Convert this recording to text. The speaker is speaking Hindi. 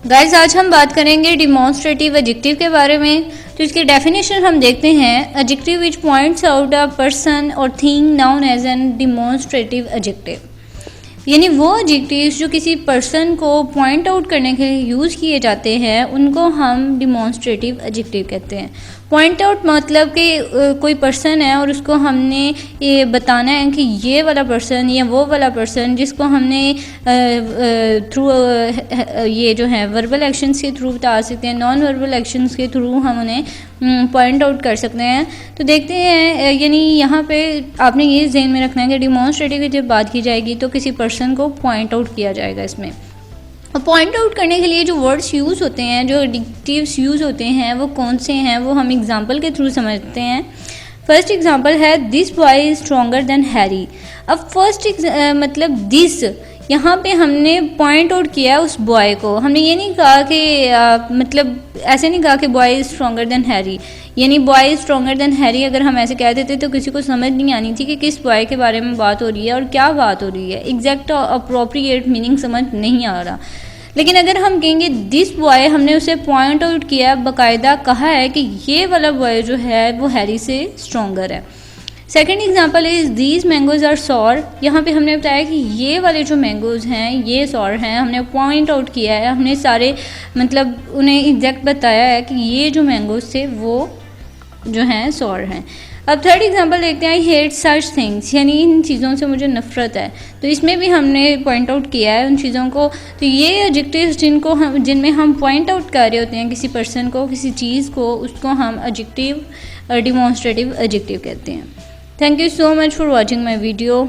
गाइस, आज हम बात करेंगे डिमॉन्स्ट्रेटिव एडजेक्टिव के बारे में। तो इसकी डेफिनेशन हम देखते हैं। Adjective which points out a person और thing noun as a demonstrative adjective, यानी वो एडजेक्टिव्स जो किसी पर्सन को पॉइंट आउट करने के लिए यूज़ किए जाते हैं उनको हम डिमॉन्स्ट्रेटिव एडजेक्टिव कहते हैं। पॉइंट आउट मतलब कि कोई पर्सन है और उसको हमने ये बताना है कि ये वाला पर्सन या वो वाला पर्सन जिसको हमने थ्रू ये जो है वर्बल एक्शंस के थ्रू बता सकते हैं, नॉन वर्बल एक्शंस के थ्रू हम उन्हें पॉइंट आउट कर सकते हैं। तो देखते हैं, यानी यहाँ पे आपने ये ज़हन में रखना है कि डिमॉन्स्ट्रेटिव की जब बात की जाएगी तो किसी पर्सन को पॉइंट आउट किया जाएगा इसमें। और पॉइंट आउट करने के लिए जो वर्ड्स यूज़ होते हैं, जो एडजेक्टिव्स यूज़ होते हैं, वो कौन से हैं वो हम एग्जांपल के थ्रू समझते हैं। फर्स्ट एग्जांपल है this boy is stronger than Harry. अब फर्स्ट मतलब दिस, यहाँ पे हमने पॉइंट आउट किया उस बॉय को। हमने ये नहीं कहा कि मतलब ऐसे नहीं कहा कि boy is stronger than Harry, यानी boy is stronger than Harry अगर हम ऐसे कह देते तो किसी को समझ नहीं आनी थी कि किस बॉय के बारे में बात हो रही है और क्या बात हो रही है। एग्जैक्ट अप्रोप्रिएट मीनिंग समझ नहीं आ रहा। लेकिन अगर हम कहेंगे दिस बॉय, हमने उसे पॉइंट आउट किया, बाकायदा कहा है कि ये वाला बॉय जो है वो हैरी से स्ट्रॉन्गर है। Second example is these mangoes are sour. यहाँ पे हमने बताया कि ये वाले जो मैंगोज़ हैं ये सॉर हैं। हमने पॉइंट आउट किया है, हमने सारे मतलब उन्हें एग्जैक्ट बताया है कि ये जो मैंगोज़ थे वो जो हैं सॉर हैं। अब थर्ड एग्जांपल देखते हैं, आई हेट सच थिंग्स, यानी इन चीज़ों से मुझे नफ़रत है। तो इसमें भी हमने पॉइंट आउट किया है उन चीज़ों को। तो ये एडजेक्टिव्स जिनमें हम पॉइंट आउट कर रहे होते हैं किसी पर्सन को, किसी चीज़ को, उसको हम एडजेक्टिव डिमॉन्स्ट्रेटिव एडजेक्टिव कहते हैं। Thank you so much for watching my video.